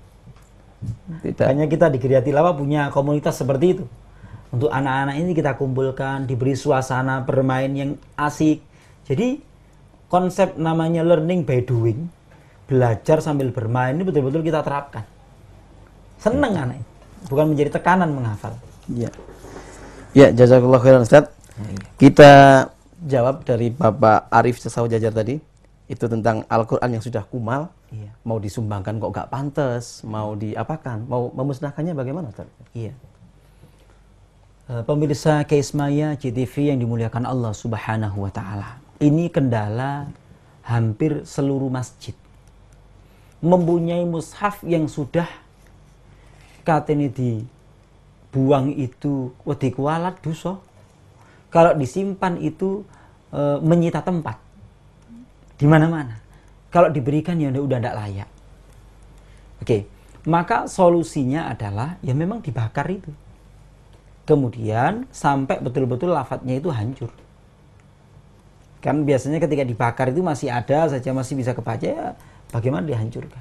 Speaker 3: Hanya kita di Geria Tilawah punya komunitas seperti itu. Untuk anak-anak ini kita kumpulkan, diberi suasana bermain yang asik. Jadi konsep namanya learning by doing, belajar sambil bermain ini betul-betul kita terapkan. Seneng anak, bukan menjadi tekanan menghafal.
Speaker 2: Ya, ya jazakallah khairan Ustaz. Kita jawab dari Bapak Arif Sesawajajar tadi, itu tentang Al-Quran yang sudah kumal, mau disumbangkan kok gak pantas, mau diapakan, mau memusnahkannya bagaimana Ustaz?
Speaker 3: Iya. Pemirsa Keismaya JTV yang dimuliakan Allah Subhanahu wa Ta'ala. Ini kendala hampir seluruh masjid. Mempunyai mushaf yang sudah katanya dibuang itu wedi kualat dosa. Kalau disimpan itu menyita tempat di mana-mana. Kalau diberikan ya udah tidak layak. Oke, maka solusinya adalah ya memang dibakar itu. Kemudian sampai betul-betul lafadznya itu hancur. Kan biasanya ketika dibakar itu masih ada saja, masih bisa kebaca, ya bagaimana dihancurkan?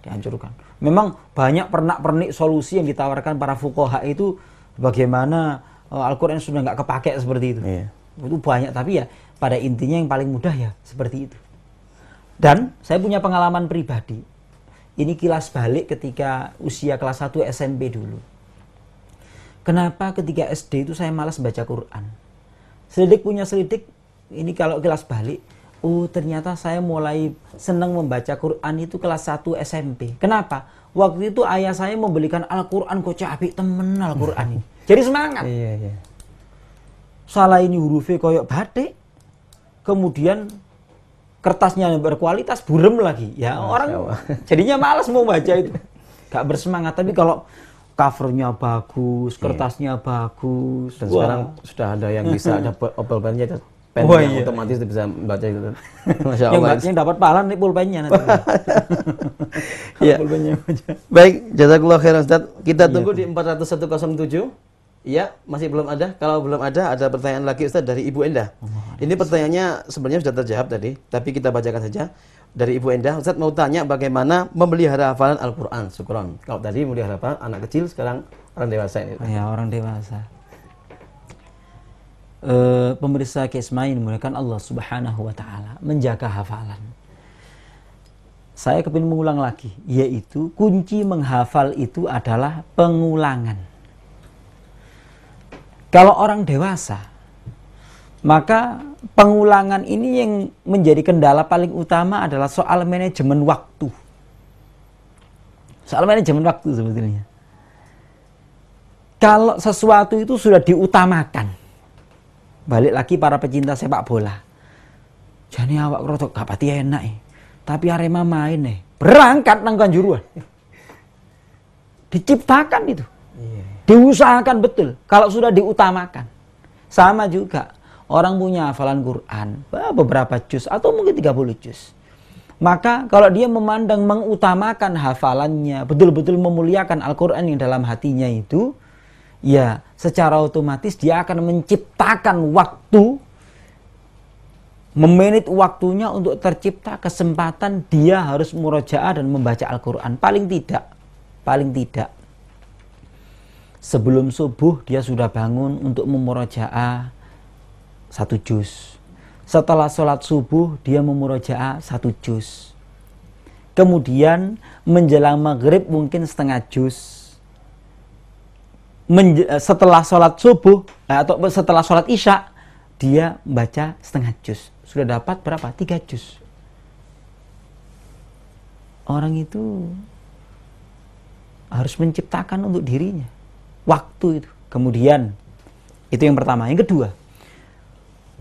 Speaker 3: Dihancurkan. Memang banyak pernak-pernik solusi yang ditawarkan para fuqaha itu bagaimana Al-Quran sudah nggak kepakai seperti itu. Itu banyak, tapi ya pada intinya yang paling mudah ya seperti itu. Dan saya punya pengalaman pribadi. Ini kilas balik ketika usia kelas 1 SMP dulu. Kenapa ketika SD itu saya malas baca Quran? Selidik punya selidik, ini kalau kilas balik, oh ternyata saya mulai senang membaca Quran itu kelas 1 SMP. Kenapa? Waktu itu ayah saya membelikan Al-Quran, kok capek temen Al-Quran ini. Jadi semangat.
Speaker 2: Iya.
Speaker 3: Salah ini hurufnya koyok batik. Kemudian kertasnya berkualitas, burem lagi. Ya orang jadinya malas mau baca itu. Gak bersemangat. Tapi kalau covernya bagus, kertasnya bagus.
Speaker 2: Dan sekarang sudah ada yang bisa ada pulpennya, pen yang otomatis bisa membaca itu. Masya Allah.
Speaker 3: Yang dapat pahala nih pulpennya nanti.
Speaker 2: Ya. Baik, jazakallah khairan Ustaz. Kita tunggu di 40107. Ya, masih belum ada. Kalau belum ada pertanyaan lagi Ustaz dari Ibu Endah. Ini pertanyaannya sebenarnya sudah terjawab tadi, tapi kita bacakan saja. Dari Ibu Endah, Ustaz mau tanya bagaimana memelihara hafalan Al-Quran. Syukron. Kalau tadi memelihara hafalan anak kecil, sekarang orang dewasa ini.
Speaker 3: Ya, orang dewasa. Pemirsa Kismain dimuliakan Allah Subhanahu wa taala, menjaga hafalan. Saya kepingin mengulang lagi, yaitu kunci menghafal itu adalah pengulangan. Kalau orang dewasa, maka pengulangan ini yang menjadi kendala paling utama adalah soal manajemen waktu. Soal manajemen waktu sebetulnya. Kalau sesuatu itu sudah diutamakan, balik lagi para pecinta sepak bola. Jadi awak rotok gak pati enak tapi Arema main berangkat nang Kanjuruhan. Diciptakan itu. Diusahakan betul kalau sudah diutamakan. Sama juga orang punya hafalan Quran beberapa juz atau mungkin 30 juz. Maka kalau dia memandang mengutamakan hafalannya, betul-betul memuliakan Al-Quran yang dalam hatinya itu, ya secara otomatis dia akan menciptakan waktu, memanage waktunya untuk tercipta kesempatan dia harus murojaah dan membaca Al-Quran. Paling tidak sebelum subuh dia sudah bangun untuk memurojaah 1 juz. Setelah sholat subuh dia memurojaah 1 juz. Kemudian menjelang maghrib mungkin setengah juz. Setelah sholat subuh atau setelah sholat isya dia baca setengah juz. Sudah dapat berapa? 3 juz. Orang itu harus menciptakan untuk dirinya waktu itu. Kemudian itu yang pertama. Yang kedua,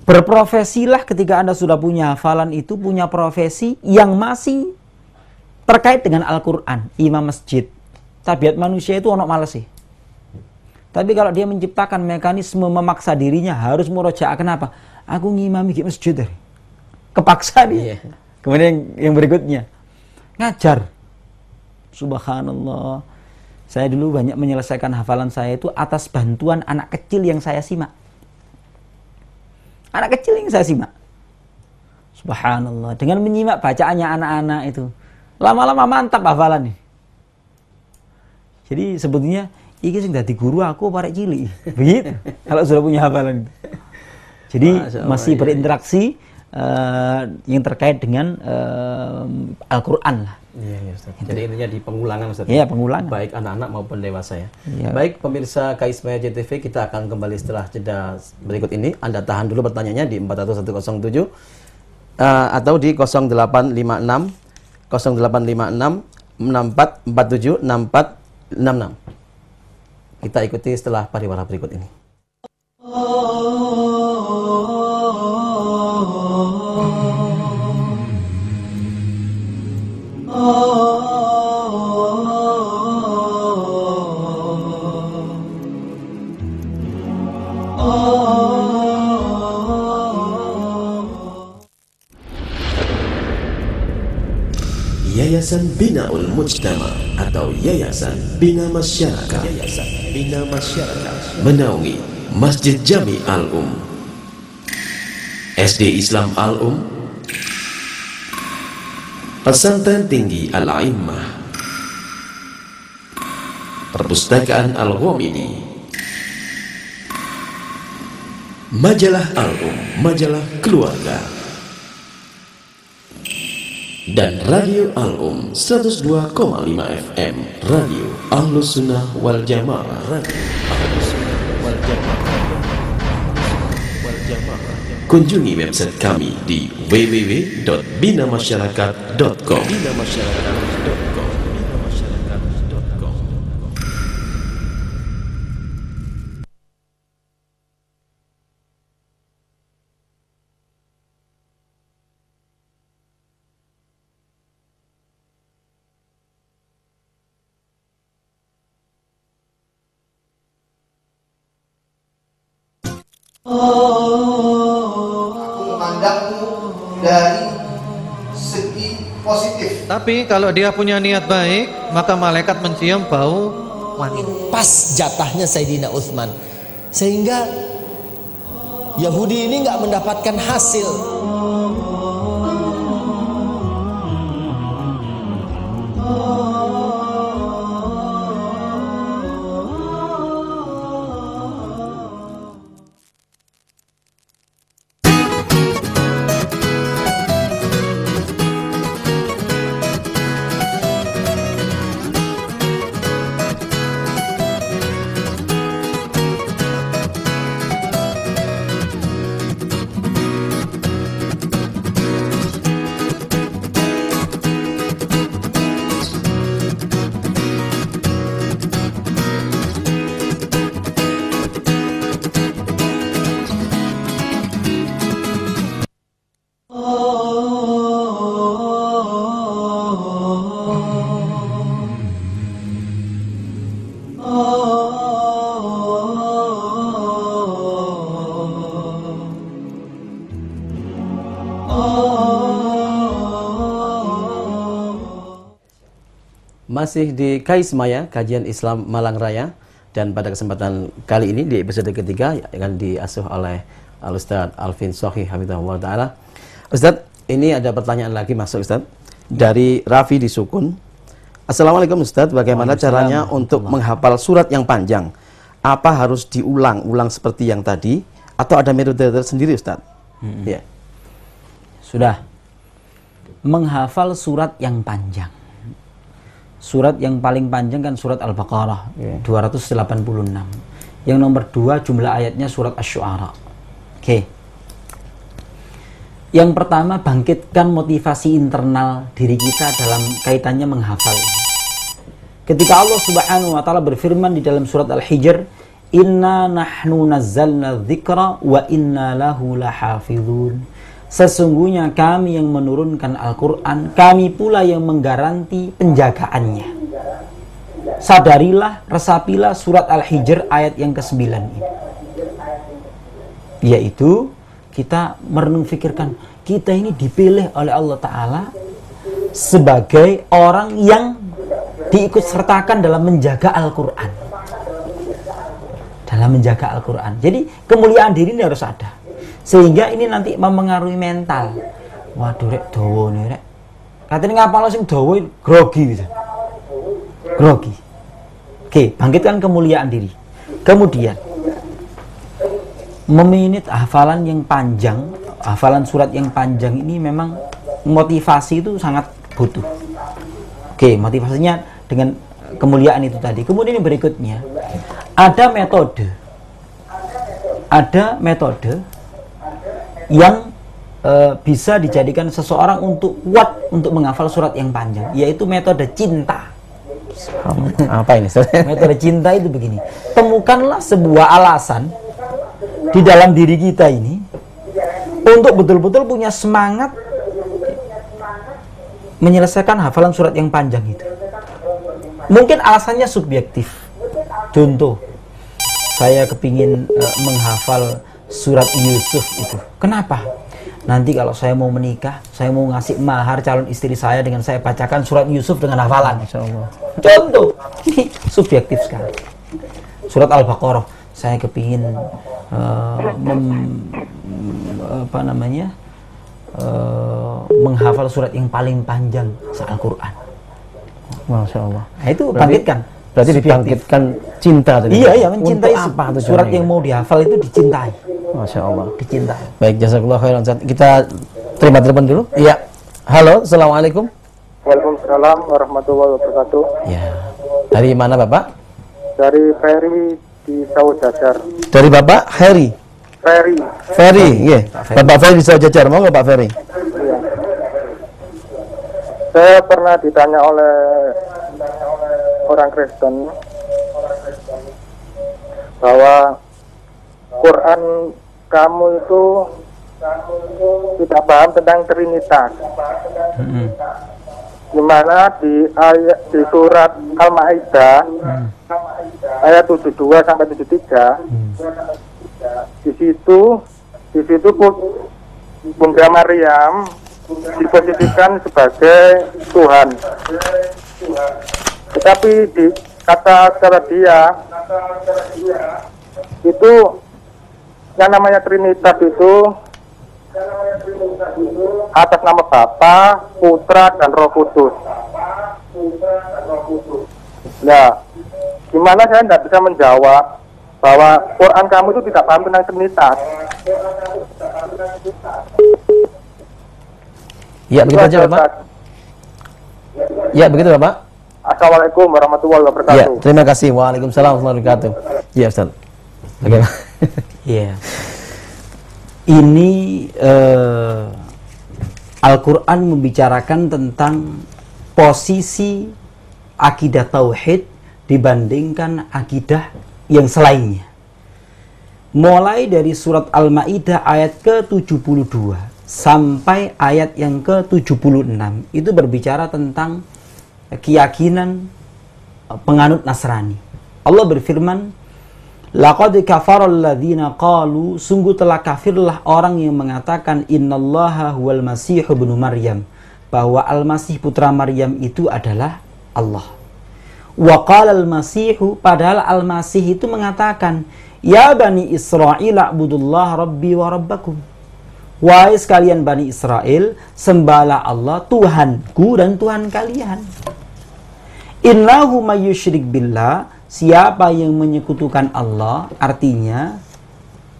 Speaker 3: berprofesilah ketika Anda sudah punya hafalan itu, punya profesi yang masih terkait dengan Al-Quran. Imam masjid. Tabiat manusia itu ono males sih. Tapi kalau dia menciptakan mekanisme memaksa dirinya harus murojaah. Kenapa? Aku ngimami di masjid. Kepaksa dia. Kemudian yang berikutnya, ngajar. Subhanallah. Saya dulu banyak menyelesaikan hafalan saya itu atas bantuan anak kecil yang saya simak. Anak kecil yang saya simak. Subhanallah. Dengan menyimak bacaannya anak-anak itu, lama-lama mantap hafalan nih. Jadi sebetulnya ini sing dadi guru aku parek cilik. Begitu. Kalau sudah punya hafalan. Jadi masih berinteraksi yang terkait dengan Al-Quran lah.
Speaker 2: Iya, Ustaz. Jadi intinya di pengulangan, Ustaz.
Speaker 3: Iya, pengulangan.
Speaker 2: Baik anak-anak maupun dewasa ya.
Speaker 3: Iya.
Speaker 2: Baik pemirsa KISMAIA JTV, kita akan kembali setelah jeda berikut ini. Anda tahan dulu pertanyaannya di 40107 atau di 0856 6447 6466. Kita ikuti setelah pariwara berikut ini.
Speaker 4: Yayasan Binaul Mujtama atau Yayasan Bina Masyarakat, menaungi Masjid Jami Al-Um, SD Islam Al-Um, Pesantren Tinggi Al-A'immah, Perpustakaan Al-Ghamidi, Majalah Al-Um, majalah keluarga. Dan Radio Al-Um 102,5 FM, Radio Ahlus Sunnah wal Jamaah. Radio Ahlus Sunnah wal Jamaah. Kunjungi website kami di www.binamasyarakat.com.
Speaker 5: Memandangmu dari segi positif.
Speaker 6: Tapi kalau dia punya niat baik, maka malaikat mencium bau wangi.
Speaker 7: Pas jatahnya Sayyidina Utsman, sehingga Yahudi ini nggak mendapatkan hasil.
Speaker 2: Masih di Kaismaya, kajian Islam Malang Raya, dan pada kesempatan kali ini di episode ketiga akan diasuh oleh Al-Ustadz Alvin Sohi Hafizahullah Ta'ala. Ustadz, ini ada pertanyaan lagi masuk Ustadz dari Raffi di Sukun. Assalamualaikum Ustadz, bagaimana caranya untuk menghafal surat yang panjang? Apa harus diulang-ulang seperti yang tadi atau ada metode tersendiri Ustadz? Ya.
Speaker 3: Sudah. Menghafal surat yang panjang. Surat yang paling panjang kan surat Al-Baqarah, 286. Yang nomor 2 jumlah ayatnya surat Asy-Syu'ara. Oke. Yang pertama, bangkitkan motivasi internal diri kita dalam kaitannya menghafal. Ketika Allah Subhanahu wa taala berfirman di dalam surat Al-Hijr, "Inna nahnu nazzalna dzikra wa inna lahu lahafizun." Sesungguhnya kami yang menurunkan Al-Quran, kami pula yang menggaranti penjagaannya. Sadarilah, resapilah surat Al-Hijr ayat yang ke-9 ini. Yaitu, kita merenung fikirkan, kita ini dipilih oleh Allah Ta'ala sebagai orang yang diikut sertakan dalam menjaga Al-Quran. Dalam menjaga Al-Quran. Jadi, kemuliaan diri ini harus ada. Sehingga ini nanti mempengaruhi mental. Waduh rek dawa nih rek. Katanya ngapal sing dawa grogi gitu. Grogi. Oke, bangkitkan kemuliaan diri. Kemudian meminit hafalan yang panjang, hafalan surat yang panjang ini memang motivasi itu sangat butuh. Oke, motivasinya dengan kemuliaan itu tadi. Kemudian yang berikutnya ada metode yang bisa dijadikan seseorang untuk kuat untuk menghafal surat yang panjang, yaitu metode cinta.
Speaker 2: Apa ini?
Speaker 3: Metode cinta itu begini, temukanlah sebuah alasan di dalam diri kita ini untuk betul-betul punya semangat menyelesaikan hafalan surat yang panjang itu. Mungkin alasannya subjektif. Contoh, saya kepingin menghafal surat Yusuf itu. Kenapa? Nanti kalau saya mau menikah, saya mau ngasih mahar calon istri saya dengan saya bacakan surat Yusuf dengan hafalan. Contoh, ini subjektif sekali. Surat Al-Baqarah, saya kepingin menghafal surat yang paling panjang se-Al-Quran.
Speaker 2: Masya Allah.
Speaker 3: Nah, itu bangkitkan.
Speaker 2: Berarti dibangkitkan cinta tadi.
Speaker 3: Iya, yang mencintai.
Speaker 2: Apa tuh
Speaker 3: Surat yang mau dihafal itu dicintai.
Speaker 2: Masya Allah.
Speaker 3: Dicintai.
Speaker 2: Baik, jazakallah khairan. Kita terima telepon dulu. Iya. Halo, assalamualaikum.
Speaker 8: Waalaikumsalam warahmatullahi wabarakatuh.
Speaker 2: Ya. Dari mana Bapak?
Speaker 8: Dari Ferry di Sawo Jajar.
Speaker 2: Dari Bapak Heri. Ferry, iya. Bapak Ferry di Sawo Jajar. Mau nggak Pak Ferry?
Speaker 8: Iya. Saya pernah ditanya oleh orang Kristen bahwa Quran kamu itu tidak paham tentang Trinitas. Dimana di surat Al-Maidah ayat 72 sampai 73 di situ Bunda Maryam diposisikan sebagai Tuhan. Tetapi di kata dia itu yang namanya Trinitas itu atas nama Bapa, Putra, dan Roh Kudus. Nah, gimana saya tidak bisa menjawab bahwa Quran kamu itu tidak paham tentang Trinitas?
Speaker 2: Ya, begitu aja Bapak. Ya, begitu Bapak.
Speaker 8: Assalamualaikum warahmatullahi wabarakatuh.
Speaker 2: Ya, terima kasih. Waalaikumsalam warahmatullahi wabarakatuh. Iya, Ustaz. Bagaimana?
Speaker 3: Iya. Ini Al-Quran membicarakan tentang posisi akidah tauhid dibandingkan akidah yang selainnya. Mulai dari surat Al-Maidah ayat ke-72 sampai ayat yang ke-76 itu berbicara tentang keyakinan penganut Nasrani. Allah berfirman, laqad kafaral ladzina qalu, sungguh telah kafirlah orang yang mengatakan innallaha huwal masih ibnu Maryam, bahwa Al-Masih putra Maryam itu adalah Allah. Wa qala al-Masihu, padahal Al-Masih itu mengatakan, ya Bani Israel a'budullah rabbi wa rabbakum. Wahai sekalian Bani Israel, sembahlah Allah Tuhanku dan Tuhan kalian. Innahu may yusyrik billah, siapa yang menyekutukan Allah, artinya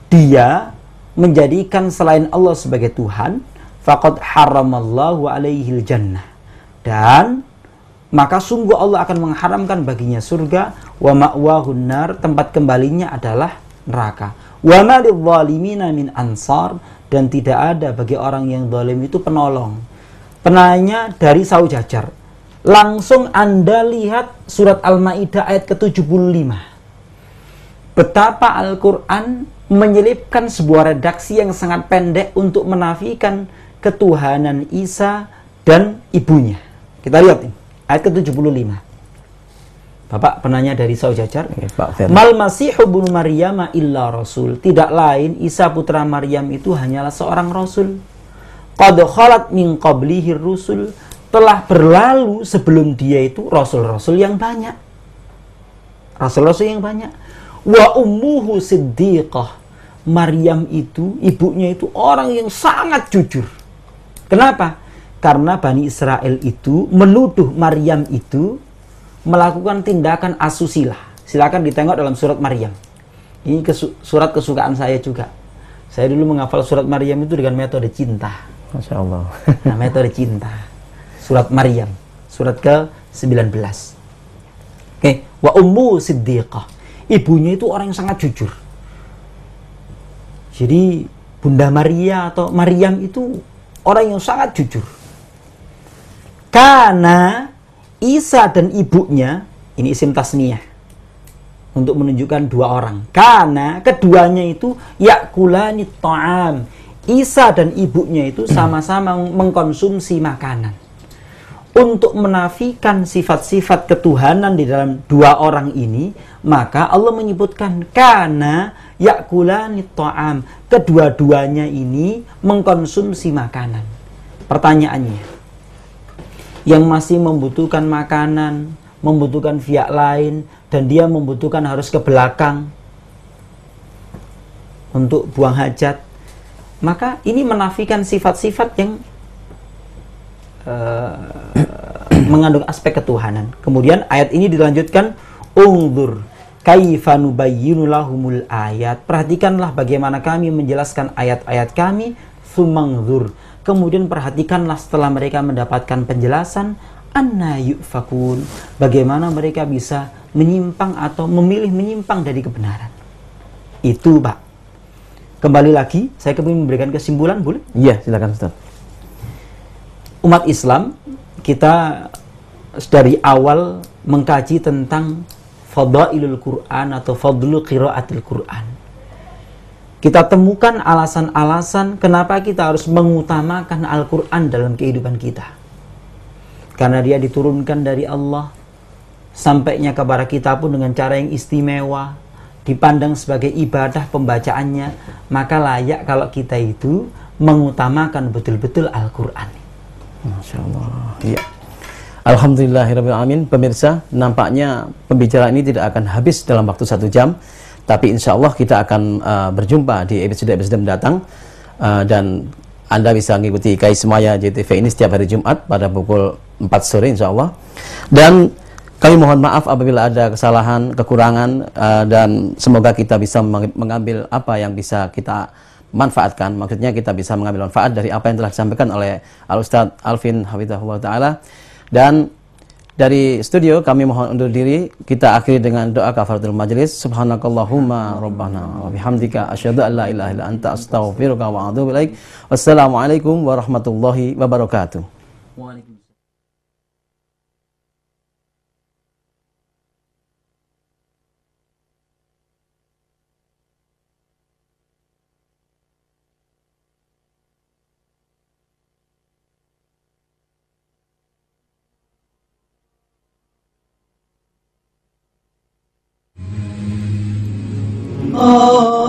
Speaker 3: dia menjadikan selain Allah sebagai Tuhan, faqad haramallahu alaihil jannah, dan maka sungguh Allah akan mengharamkan baginya surga, wa ma'wahun nar, tempat kembalinya adalah neraka. Wa ma lidzalimina min ansar, dan tidak ada bagi orang yang zalim itu penolong. Penanya dari Sawo Jajar. Langsung Anda lihat surat Al-Maidah ayat ke-75. Betapa Al-Quran menyelipkan sebuah redaksi yang sangat pendek untuk menafikan ketuhanan Isa dan ibunya. Kita lihat ini, ayat ke-75. Bapak penanya dari Sawo Jajar, Mal Masihu ibnu Maryam illa rasul, tidak lain Isa putra Maryam itu hanyalah seorang rasul. Qad khalat min qablihi rusul, telah berlalu sebelum dia itu rasul-rasul yang banyak. Rasul-rasul yang banyak. Wa ummuhu siddiqah, Maryam itu, ibunya itu orang yang sangat jujur. Kenapa? Karena Bani Israel itu menuduh Maryam itu melakukan tindakan asusila. Silakan ditengok dalam surat Maryam. Ini surat kesukaan saya juga. Saya dulu menghafal surat Maryam itu dengan metode cinta.
Speaker 2: Masya Allah.
Speaker 3: Nah, metode cinta. Surat Maryam, surat ke-19. Oke, wa ummu siddiqah. Ibunya itu orang yang sangat jujur. Jadi Bunda Maria atau Maryam itu orang yang sangat jujur. Karena Isa dan ibunya, ini isim tasniyah untuk menunjukkan dua orang. Karena keduanya itu yakulani ta'am. Isa dan ibunya itu sama-sama mengkonsumsi makanan. Untuk menafikan sifat-sifat ketuhanan di dalam dua orang ini, maka Allah menyebutkan karena yakulani ta'am. Kedua-duanya ini mengkonsumsi makanan. Pertanyaannya, yang masih membutuhkan makanan, membutuhkan pihak lain, dan dia membutuhkan harus ke belakang untuk buang hajat, maka ini menafikan sifat-sifat yang mengandung aspek ketuhanan. Kemudian ayat ini dilanjutkan, Unzur kaifa nubayyinu lahumul ayat. Perhatikanlah bagaimana kami menjelaskan ayat-ayat kami. Tsummanzur, kemudian perhatikanlah setelah mereka mendapatkan penjelasan, anna yufakun, bagaimana mereka bisa menyimpang atau memilih menyimpang dari kebenaran. Itu Pak. Kembali lagi, saya kembali memberikan kesimpulan, boleh?
Speaker 2: Iya, silakan Ustaz.
Speaker 3: Umat Islam, kita dari awal mengkaji tentang fadailul Quran atau fadlu qiraatil Quran. Kita temukan alasan-alasan kenapa kita harus mengutamakan Al-Quran dalam kehidupan kita. Karena dia diturunkan dari Allah, sampainya kepada kita pun dengan cara yang istimewa, dipandang sebagai ibadah pembacaannya, maka layak kalau kita itu mengutamakan betul-betul Al-Quran.
Speaker 2: Masya Allah. Iya. Alhamdulillahirrahmanirrahim. Pemirsa, nampaknya pembicaraan ini tidak akan habis dalam waktu 1 jam. Tapi insya Allah kita akan berjumpa di episode-episode mendatang. Dan Anda bisa mengikuti Kai Semaya JTV ini setiap hari Jumat pada pukul 4 sore insya Allah. Dan kami mohon maaf apabila ada kesalahan, kekurangan, dan semoga kita bisa mengambil apa yang bisa kita manfaatkan. Maksudnya kita bisa mengambil manfaat dari apa yang telah disampaikan oleh Al-Ustadz Alvin Hafizahullah Ta'ala. Dan dari studio kami mohon undur diri. Kita akhiri dengan doa kafaratul majlis. Subhanakallahumma rabbana wa bihamdika asyhadu an la ilaha illa anta astaghfiruka wa atubu ilaik. Wassalamualaikum warahmatullahi wabarakatuh.
Speaker 3: Waalaikumsalam.
Speaker 5: Oh